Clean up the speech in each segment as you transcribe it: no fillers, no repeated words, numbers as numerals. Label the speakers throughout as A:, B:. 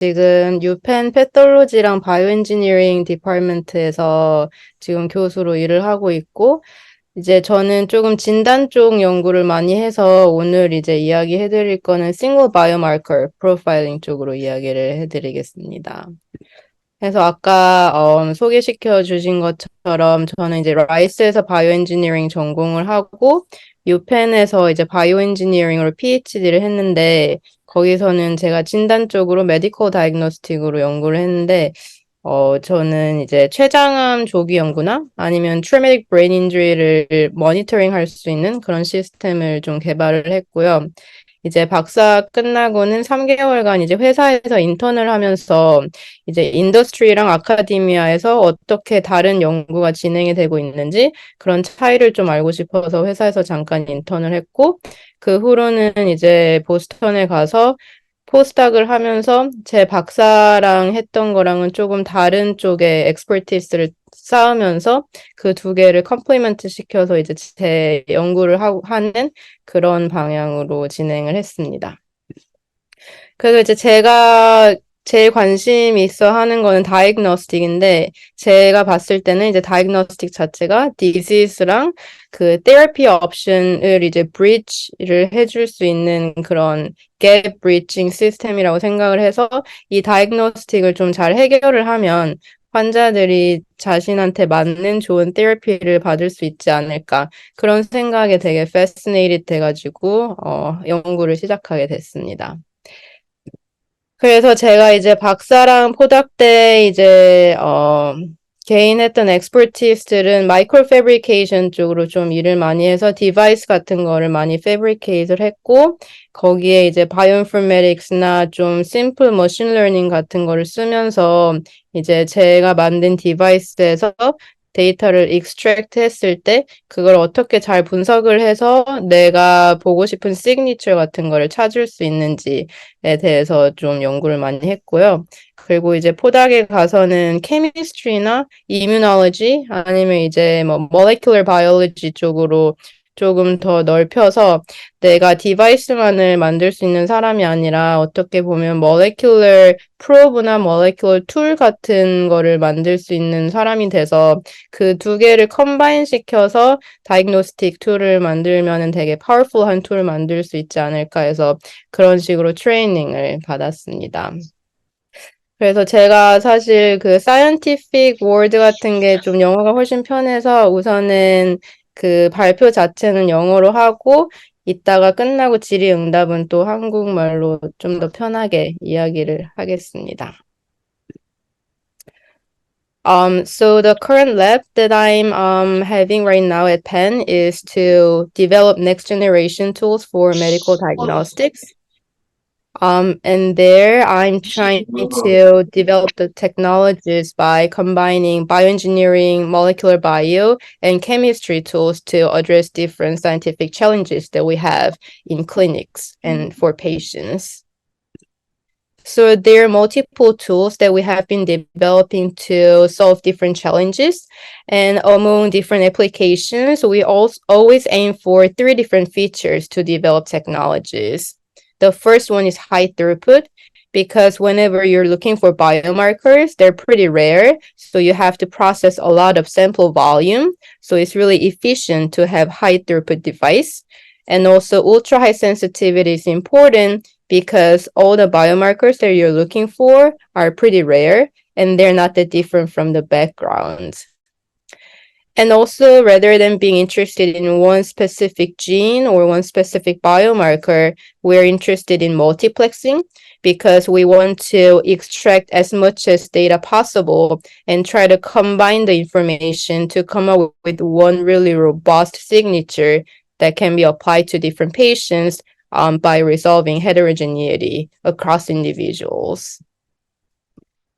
A: 지금 유펜 패톨로지랑 바이오엔지니어링 디파트먼트에서 지금 교수로 일을 하고 있고, 이제 저는 조금 진단 쪽 연구를 많이 해서 오늘 이제 이야기 해드릴 거는 싱글 바이오마커 프로파일링 쪽으로 이야기를 해드리겠습니다. 그래서 아까 소개시켜 주신 것처럼 저는 이제 라이스에서 바이오엔지니어링 전공을 하고 유펜에서 이제 바이오엔지니어링으로 PhD를 했는데 거기서는 제가 진단 쪽으로 메디컬 다이그노스틱으로 연구를 했는데 저는 이제 췌장암 조기 연구나 아니면 트라우마틱 브레인 인주리를 모니터링 할 수 있는 그런 시스템을 좀 개발을 했고요. 이제 박사 끝나고는 3개월간 이제 회사에서 인턴을 하면서 이제 인더스트리랑 아카데미아에서 어떻게 다른 연구가 진행이 되고 있는지 그런 차이를 좀 알고 싶어서 회사에서 잠깐 인턴을 했고 그 후로는 이제 보스턴에 가서 포스닥을 하면서 제 박사랑 했던 거랑은 조금 다른 쪽의 엑스퍼티스를 쌓으면서 그 두 개를 컴플리먼트 시켜서 이제 제 연구를 하는 그런 방향으로 진행을 했습니다. 그래서 이제 제가 제일 관심이 있어 하는 거는 다이그노스틱인데 제가 봤을 때는 이제 다이그노스틱 자체가 디지즈랑 그 테라피 옵션을 이제 브리지를 해줄 수 있는 그런 갭 브리징 시스템이라고 생각을 해서 이 다이그노스틱을 좀 잘 해결을 하면 환자들이 자신한테 맞는 좋은 테라피를 받을 수 있지 않을까 그런 생각에 되게 패시네이트 돼가지고 연구를 시작하게 됐습니다. 그래서 제가 이제 박사랑 포닥 때 이제 개인했던 엑스퍼티스들은 마이크로 패브리케이션 쪽으로 좀 일을 많이 해서 디바이스 같은 거를 많이 패브리케이트를 했고 거기에 이제 바이오인포메틱스나 좀 심플 머신러닝 같은 거를 쓰면서 이제 제가 만든 디바이스에서 데이터를 익스트랙트 했을 때 그걸 어떻게 잘 분석을 해서 내가 보고 싶은 시그니처 같은 거를 찾을 수 있는지에 대해서 좀 연구를 많이 했고요. 그리고 이제 포닥에 가서는 케미스트리나 이뮤놀로지 아니면 이제 뭐 모레큘러 바이올로지 쪽으로 조금 더 넓혀서 내가 디바이스만을 만들 수 있는 사람이 아니라 어떻게 보면 모레큘러 프로브나 모레큘러 툴 같은 거를 만들 수 있는 사람이 돼서 그 두 개를 컴바인 시켜서 다이그노스틱 툴을 만들면은 되게 파워풀한 툴을 만들 수 있지 않을까 해서 그런 식으로 트레이닝을 받았습니다. 그래서 제가 사실 그 사이언티픽 워드 같은 게 좀 영어가 훨씬 편해서 우선은 그 발표 자체는 영어로 하고 이따가 끝나고 질의응답은 또 한국말로 좀 더 편하게 이야기를 하겠습니다. So the current lab that I'm having right now at Penn is to develop next generation tools for medical diagnostics. And there I'm trying to develop the technologies by combining bioengineering, molecular bio, and chemistry tools to address different scientific challenges that we have in clinics and for patients. So there are multiple tools that we have been developing to solve different challenges. And among different applications, we always aim for 3 different features to develop technologies. The first one is high throughput, because whenever you're looking for biomarkers, they're pretty rare. So you have to process a lot of sample volume. So it's really efficient to have high throughput device. And also ultra high sensitivity is important because all the biomarkers that you're looking for are pretty rare and they're not that different from the background. And also, rather than being interested in one specific gene or one specific biomarker, we're interested in multiplexing because we want to extract as much as data possible and try to combine the information to come up with one really robust signature that can be applied to different patients by resolving heterogeneity across individuals.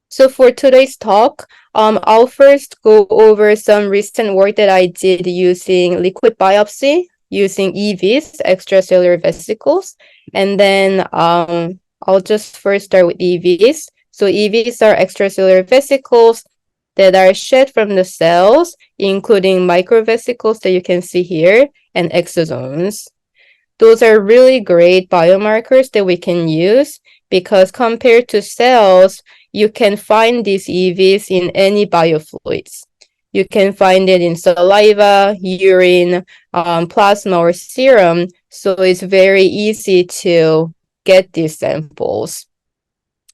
A: So for today's talk, I'll first go over some recent work that I did using liquid biopsy, using EVs, extracellular vesicles, and then I'll just first start with EVs. So EVs are extracellular vesicles that are shed from the cells, including microvesicles that you can see here, and exosomes. Those are really great biomarkers that we can use because compared to cells, you can find these EVs in any biofluids. You can find it in saliva, urine, plasma, or serum, so it's very easy to get these samples.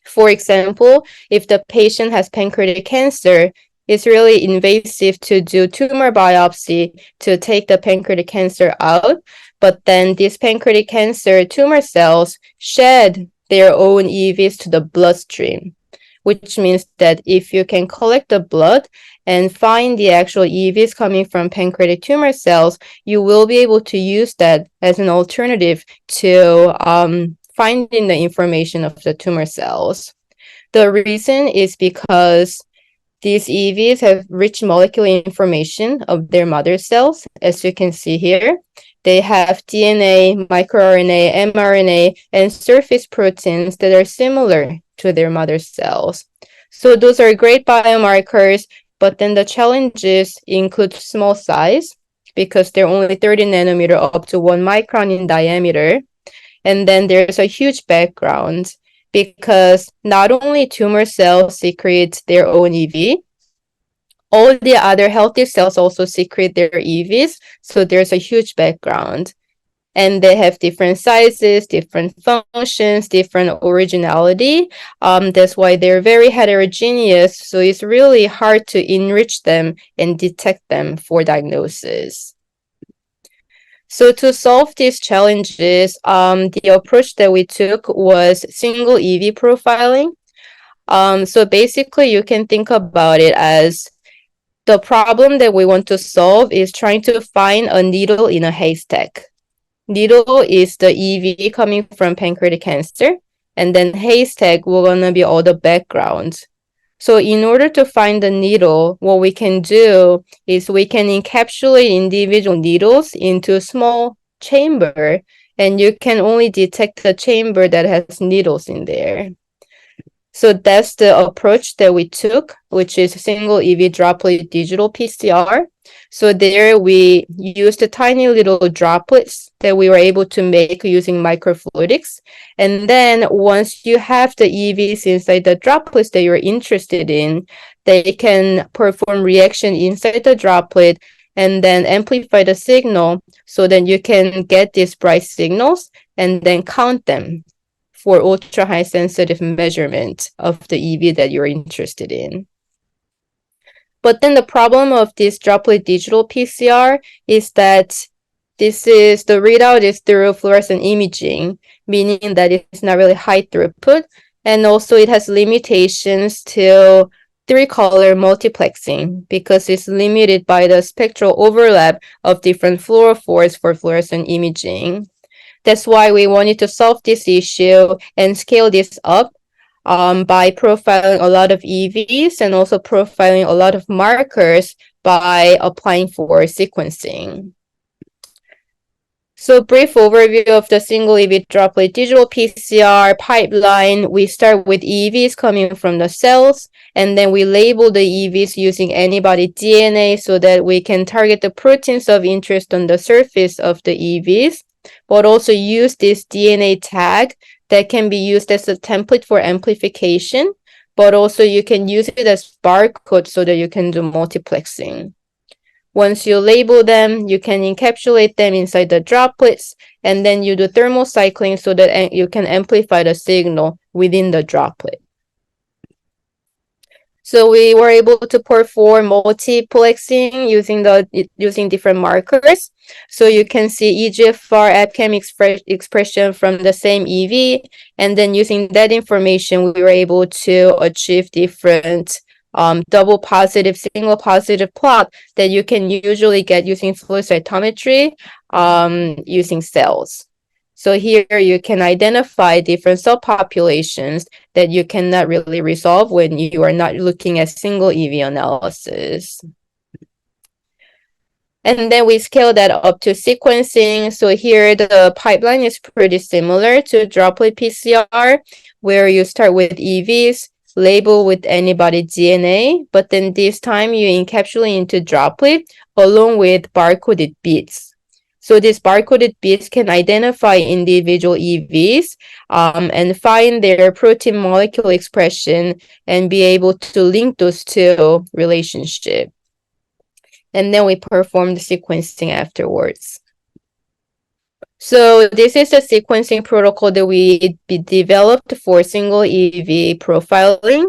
A: For example, if the patient has pancreatic cancer, it's really invasive to do tumor biopsy to take the pancreatic cancer out, but then these pancreatic cancer tumor cells shed their own EVs to the bloodstream, which means that if you can collect the blood and find the actual EVs coming from pancreatic tumor cells, you will be able to use that as an alternative to finding the information of the tumor cells. The reason is because these EVs have rich molecular information of their mother cells, as you can see here. They have DNA, microRNA, mRNA, and surface proteins that are similar to their mother cells. So those are great biomarkers, but then the challenges include small size, because they're only 30 nanometer up to 1 micron in diameter. And then there's a huge background, because not only tumor cells secrete their own EV, all the other healthy cells also secrete their EVs, so there's a huge background. And they have different sizes, different functions, different originality. That's why they're very heterogeneous, so it's really hard to enrich them and detect them for diagnosis. So to solve these challenges, the approach that we took was single EV profiling. So basically, you can think about it as the problem that we want to solve is trying to find a needle in a haystack. Needle is the EV coming from pancreatic cancer, and then haystack will gonna be all the background. So in order to find the needle, what we can do is we can encapsulate individual needles into a small chamber, and you can only detect the chamber that has needles in there. So that's the approach that we took, which is single EV droplet digital PCR. So there we used the tiny little droplets that we were able to make using microfluidics. And then once you have the EVs inside the droplets that you're interested in, they can perform reaction inside the droplet and then amplify the signal, so then you can get these bright signals and then count them for ultra high sensitive measurement of the EV that you're interested in. But then the problem of this droplet digital PCR is that the readout is through fluorescent imaging, meaning that it's not really high throughput, and also it has limitations to 3-color multiplexing because it's limited by the spectral overlap of different fluorophores for fluorescent imaging. That's why we wanted to solve this issue and scale this up by profiling a lot of EVs and also profiling a lot of markers by applying for sequencing. So brief overview of the single EV droplet digital PCR pipeline. We start with EVs coming from the cells, and then we label the EVs using antibody DNA so that we can target the proteins of interest on the surface of the EVs, but also use this DNA tag that can be used as a template for amplification, but also you can use it as barcode so that you can do multiplexing. Once you label them, you can encapsulate them inside the droplets, and then you do thermal cycling so that you can amplify the signal within the droplet. So we were able to perform multiplexing using different markers. So you can see EGFR EpCAM expression from the same EV, and then using that information, we were able to achieve different double positive, single positive plot that you can usually get using flow cytometry using cells. So here you can identify different subpopulations that you cannot really resolve when you are not looking at single EV analysis. And then we scale that up to sequencing. So here the pipeline is pretty similar to droplet PCR, where you start with EVs, label with antibody DNA, but then this time you encapsulate into droplet along with barcoded bits. So these barcoded bits can identify individual EVs and find their protein molecule expression and be able to link those two relationships. And then we perform the sequencing afterwards. So this is a sequencing protocol that we developed for single EV profiling.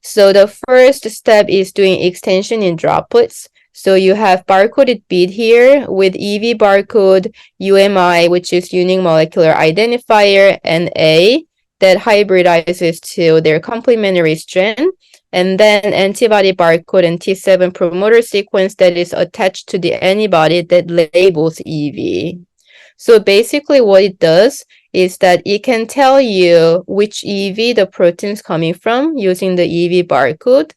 A: So the first step is doing extension in droplets. So you have barcoded bit here with EV barcode, UMI, which is unique molecular identifier, and A that hybridizes to their complementary strand, and then antibody barcode and T7 promoter sequence that is attached to the antibody that labels EV. So basically what it does is that it can tell you which EV the protein is coming from using the EV barcode.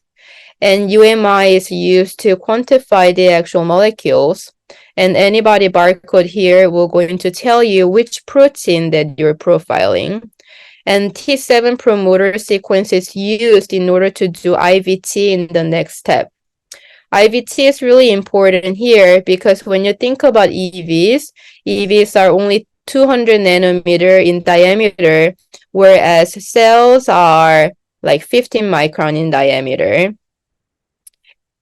A: And UMI is used to quantify the actual molecules. And antibody barcode here will going to tell you which protein that you're profiling. And T7 promoter sequence is used in order to do IVT in the next step. IVT is really important here because when you think about EVs are only 200 nanometer in diameter, whereas cells are like 15 micron in diameter.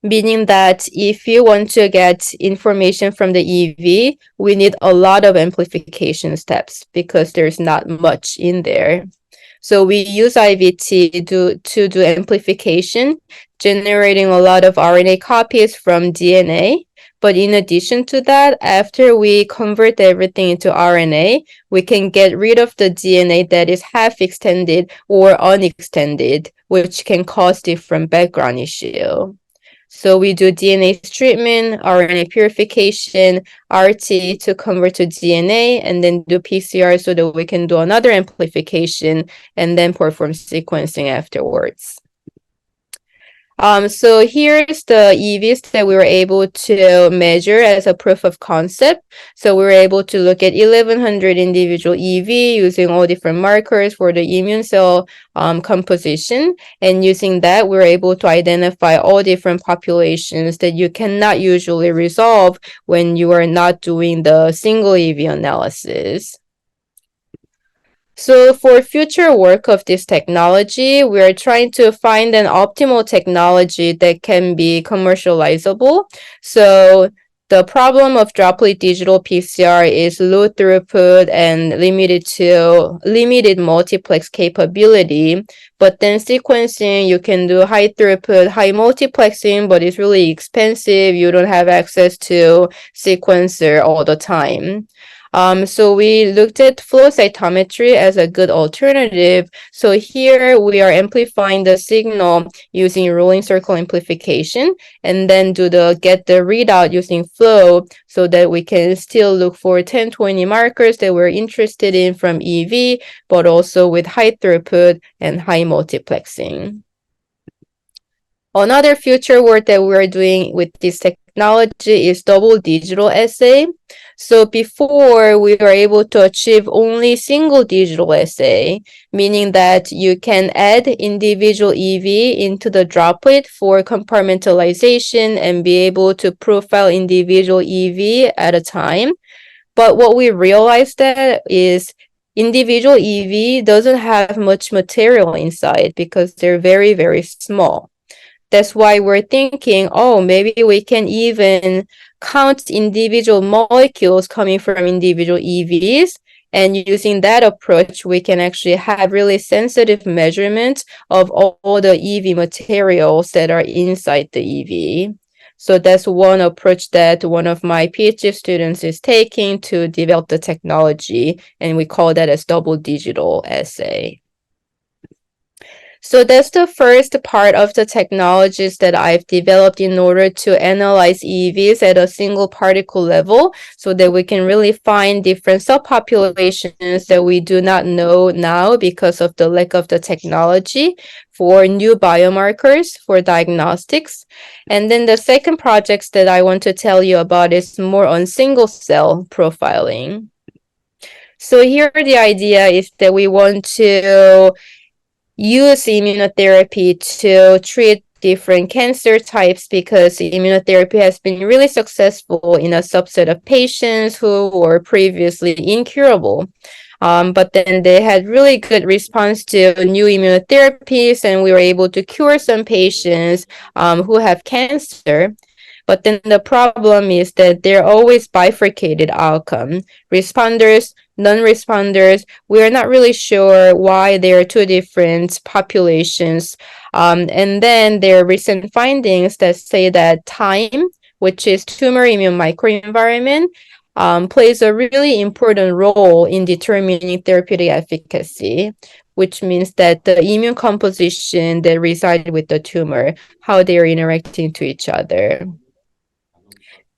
A: Meaning that if you want to get information from the EV, we need a lot of amplification steps because there's not much in there. So we use IVT to do amplification, generating a lot of RNA copies from DNA. But in addition to that, after we convert everything into RNA, we can get rid of the DNA that is half extended or unextended, which can cause different background issue. So we do DNA treatment, RNA purification, RT to convert to DNA, and then do PCR so that we can do another amplification and then perform sequencing afterwards. So here's the EVs that we were able to measure as a proof of concept. So we were able to look at 1100 individual EV using all different markers for the immune cell composition. And using that, we were able to identify all different populations that you cannot usually resolve when you are not doing the single EV analysis. So for future work of this technology, we are trying to find an optimal technology that can be commercializable. So the problem of droplet digital PCR is low throughput and limited multiplex capability. But then sequencing, you can do high throughput, high multiplexing, but it's really expensive. You don't have access to sequencer all the time. So we looked at flow cytometry as a good alternative. So here we are amplifying the signal using rolling circle amplification and then get the readout using flow so that we can still look for 10-20 markers that we're interested in from EV, but also with high throughput and high multiplexing. Another future work that we're doing with this technology is double digital assay. So before we were able to achieve only single digital assay, meaning that you can add individual EV into the droplet for compartmentalization and be able to profile individual EV at a time. But what we realized that is individual EV doesn't have much material inside because they're very, very small. That's why we're thinking, oh, maybe we can even count individual molecules coming from individual EVs. And using that approach, we can actually have really sensitive measurements of all the EV materials that are inside the EV. So that's one approach that one of my PhD students is taking to develop the technology. And we call that as double digital assay. So that's the first part of the technologies that I've developed in order to analyze EVs at a single particle level so that we can really find different subpopulations that we do not know now because of the lack of the technology for new biomarkers for diagnostics. And then the second projects that I want to tell you about is more on single cell profiling. So here the idea is that we want to use immunotherapy to treat different cancer types because immunotherapy has been really successful in a subset of patients who were previously incurable. But then they had really good response to new immunotherapies, and we were able to cure some patients who have cancer. But then the problem is that they're always bifurcated outcome. Responders, non-responders, we're not really sure why there are two different populations. And then there are recent findings that say that time, which is tumor immune microenvironment, plays a really important role in determining therapeutic efficacy, which means that the immune composition that reside with the tumor, how they are interacting to each other.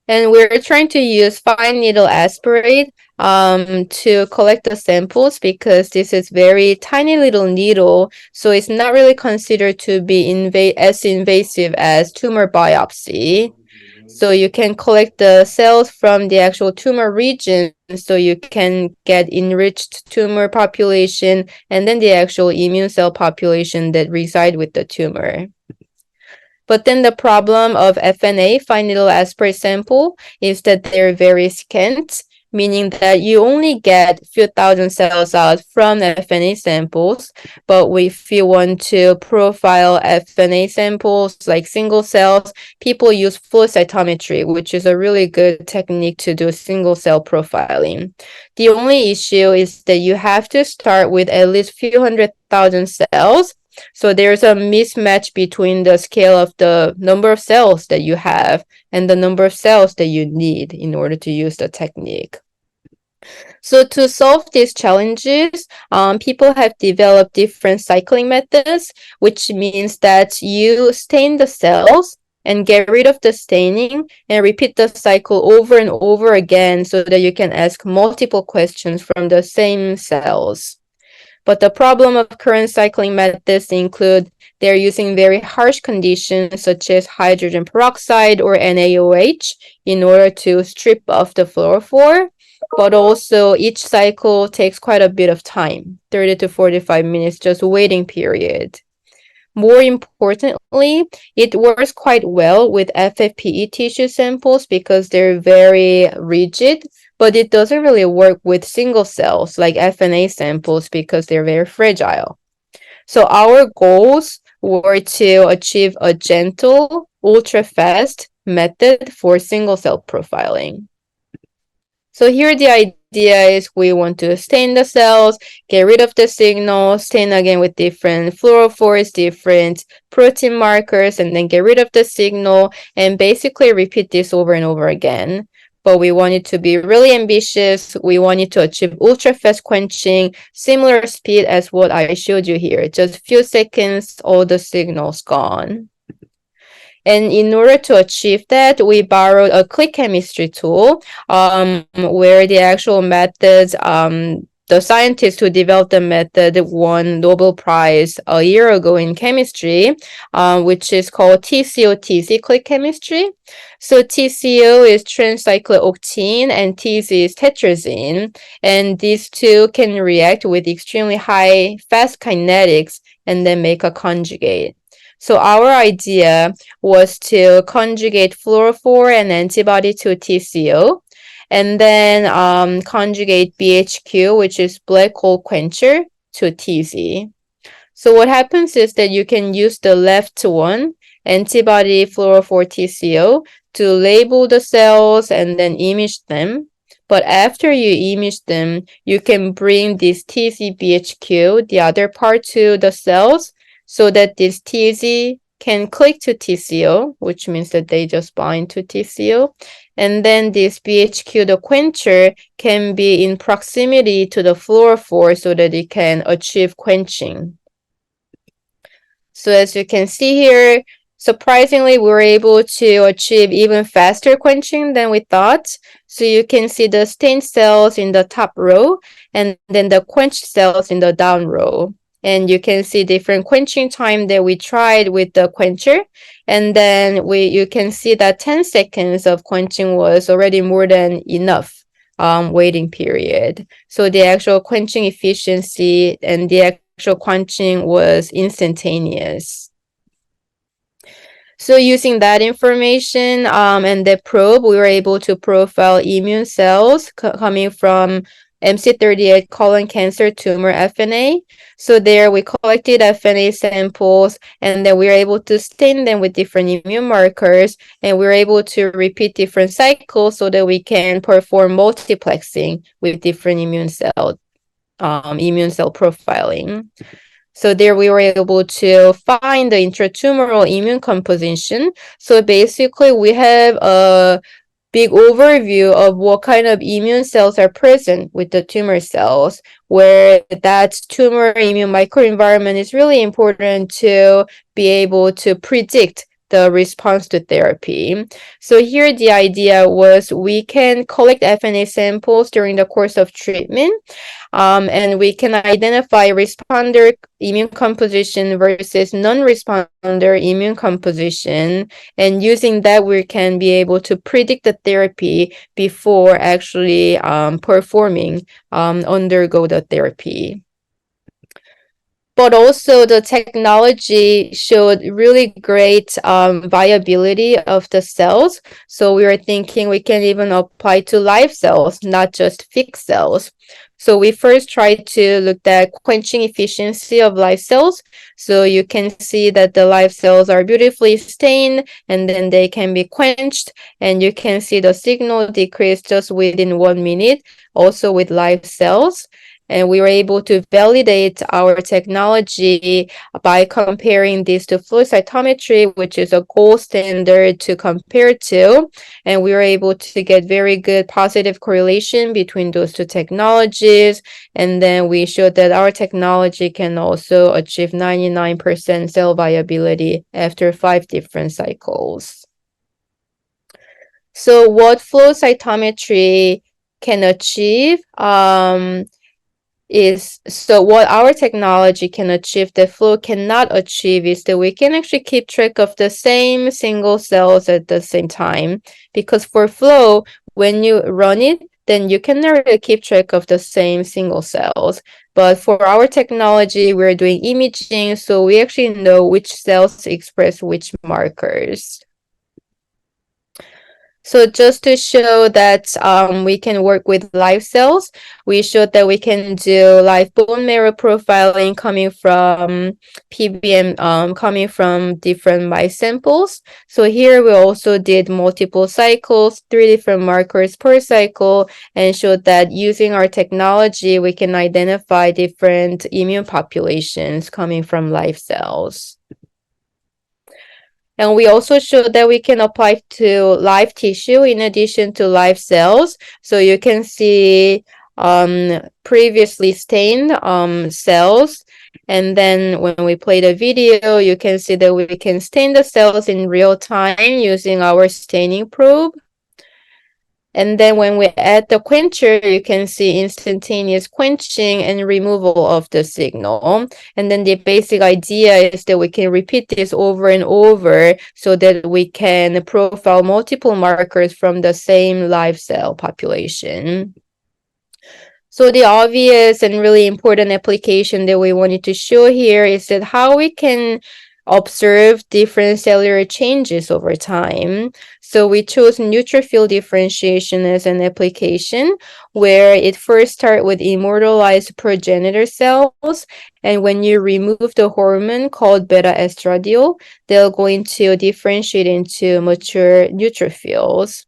A: And we're trying to use fine needle aspirate to collect the samples because this is very tiny little needle, so it's not really considered to be as invasive as tumor biopsy. So you can collect the cells from the actual tumor region, so you can get enriched tumor population and then the actual immune cell population that reside with the tumor. But then the problem of FNA, fine needle aspirate sample, is that they're very scant, meaning that you only get a few thousand cells out from FNA samples. But if you want to profile FNA samples like single cells, people use flow cytometry, which is a really good technique to do single cell profiling. The only issue is that you have to start with at least a few 100,000 cells. So there's a mismatch between the scale of the number of cells that you have and the number of cells that you need in order to use the technique. So to solve these challenges, people have developed different cycling methods, which means that you stain the cells and get rid of the staining and repeat the cycle over and over again so that you can ask multiple questions from the same cells. But the problem of current cycling methods include they're using very harsh conditions such as hydrogen peroxide or NaOH in order to strip off the fluorophore. But also each cycle takes quite a bit of time, 30 to 45 minutes just waiting period. More importantly, it works quite well with FFPE tissue samples because they're very rigid, but it doesn't really work with single cells like FNA samples because they're very fragile. So our goals were to achieve a gentle, ultra-fast method for single cell profiling. So here the idea is we want to stain the cells, get rid of the signal, stain again with different fluorophores, different protein markers, and then get rid of the signal and basically repeat this over and over again. But we want it to be really ambitious. We want it to achieve ultra-fast quenching, similar speed as what I showed you here. Just a few seconds, all the signal's gone. And in order to achieve that, we borrowed a click chemistry tool where the actual methods, the scientists who developed the method won Nobel Prize a year ago in chemistry, which is called TCO-TZ click chemistry. So TCO is transcyclooctene and TZ is tetrazine. And these two can react with extremely high fast kinetics and then make a conjugate. So our idea was to conjugate fluorophore and antibody to TCO, and then conjugate BHQ, which is black hole quencher, to TZ. So what happens is that you can use the left one, antibody fluorophore TCO, to label the cells and then image them. But after you image them, you can bring this TZ BHQ, the other part, to the cells, so that this TZ can click to TCO, which means that they just bind to TCO. And then this BHQ, the quencher, can be in proximity to the fluorophore so that it can achieve quenching. So as you can see here, surprisingly, we were able to achieve even faster quenching than we thought. So you can see the stained cells in the top row and then the quenched cells in the down row. And you can see different quenching time that we tried with the quencher. And then you can see that 10 seconds of quenching was already more than enough waiting period. So the actual quenching efficiency and the actual quenching was instantaneous. So using that information and the probe, we were able to profile immune cells coming from MC38 colon cancer tumor FNA. So there we collected FNA samples and then we were able to stain them with different immune markers, and we were able to repeat different cycles so that we can perform multiplexing with different immune cell profiling. So there we were able to find the intratumoral immune composition. So basically we have a big overview of what kind of immune cells are present with the tumor cells, where that tumor immune microenvironment is really important to be able to predict the response to therapy. So here the idea was we can collect FNA samples during the course of treatment, and we can identify responder immune composition versus non-responder immune composition. And using that, we can be able to predict the therapy before actually undergo the therapy. But also the technology showed really great viability of the cells. So we were thinking we can even apply to live cells, not just fixed cells. So we first tried to look at quenching efficiency of live cells. So you can see that the live cells are beautifully stained and then they can be quenched, and you can see the signal decrease just within 1 minute, also with live cells. And we were able to validate our technology by comparing this to flow cytometry, which is a gold standard to compare to. And we were able to get very good positive correlation between those two technologies. And then we showed that our technology can also achieve 99% cell viability after 5 different cycles. So what flow cytometry can achieve so what our technology can achieve that flow cannot achieve is that we can actually keep track of the same single cells at the same time. Because for flow, when you run it, then you can never keep track of the same single cells. But for our technology, we're doing imaging, so we actually know which cells express which markers. So just to show that we can work with live cells, we showed that we can do live bone marrow profiling coming from PBM, coming from different mice samples. So here we also did multiple cycles, 3 different markers per cycle, and showed that using our technology, we can identify different immune populations coming from live cells. And we also showed that we can apply to live tissue in addition to live cells. So you can see previously stained cells. And then when we play the video, you can see that we can stain the cells in real time using our staining probe. And then when we add the quencher, you can see instantaneous quenching and removal of the signal. And then the basic idea is that we can repeat this over and over so that we can profile multiple markers from the same live cell population. So the obvious and really important application that we wanted to show here is that how we can observe different cellular changes over time. So we chose neutrophil differentiation as an application, where it first starts with immortalized progenitor cells, and when you remove the hormone called beta estradiol, they're going to differentiate into mature neutrophils.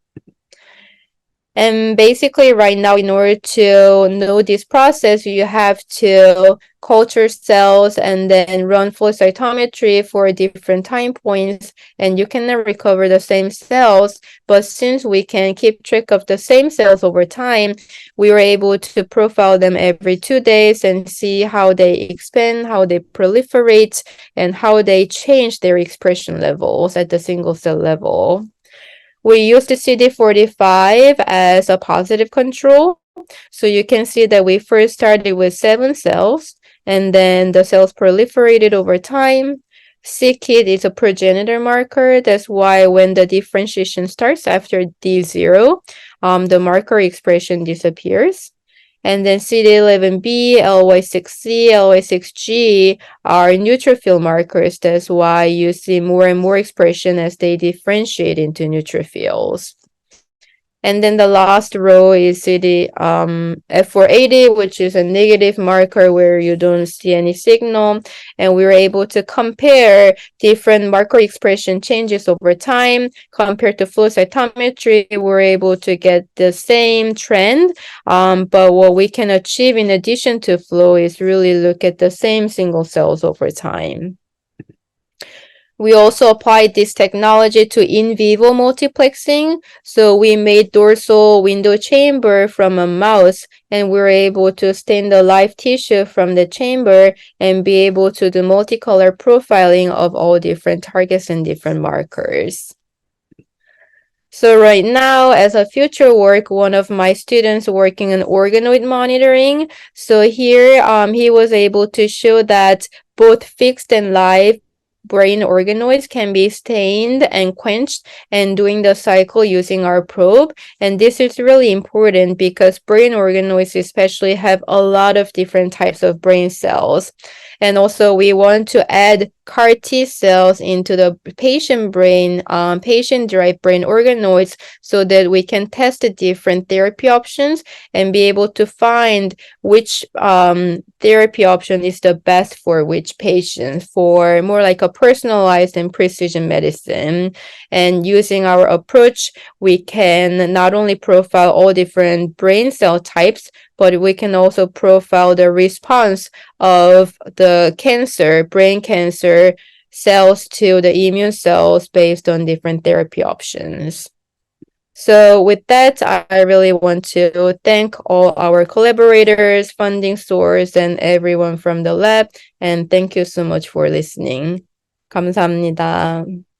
A: And basically right now, in order to know this process, you have to culture cells and then run flow cytometry for different time points, and you cannot recover the same cells. But since we can keep track of the same cells over time, we were able to profile them every 2 days and see how they expand, how they proliferate, and how they change their expression levels at the single cell level. We used the CD45 as a positive control. So you can see that we first started with 7 cells, and then the cells proliferated over time. c-KIT is a progenitor marker. That's why when the differentiation starts after D0, the marker expression disappears. And then CD11B, LY6C, LY6G are neutrophil markers. That's why you see more and more expression as they differentiate into neutrophils. And then the last row is CD F480, which is a negative marker where you don't see any signal. And we were able to compare different marker expression changes over time. Compared to flow cytometry, we were able to get the same trend. But what we can achieve in addition to flow is really look at the same single cells over time. We also applied this technology to in vivo multiplexing. So we made dorsal window chamber from a mouse, and we were able to stain the live tissue from the chamber and be able to do multicolor profiling of all different targets and different markers. So right now, as a future work, one of my students working on organoid monitoring. So here, he was able to show that both fixed and live brain organoids can be stained and quenched and doing the cycle using our probe. And this is really important because brain organoids especially have a lot of different types of brain cells. And also we want to add CAR T cells into the patient brain, patient-derived brain organoids so that we can test the different therapy options and be able to find which therapy option is the best for which patient for more like a personalized and precision medicine. And using our approach, we can not only profile all different brain cell types, but we can also profile the response of the cancer, brain cancer cells to the immune cells based on different therapy options. So with that, I really want to thank all our collaborators, funding source, and everyone from the lab. And thank you so much for listening. 감사합니다.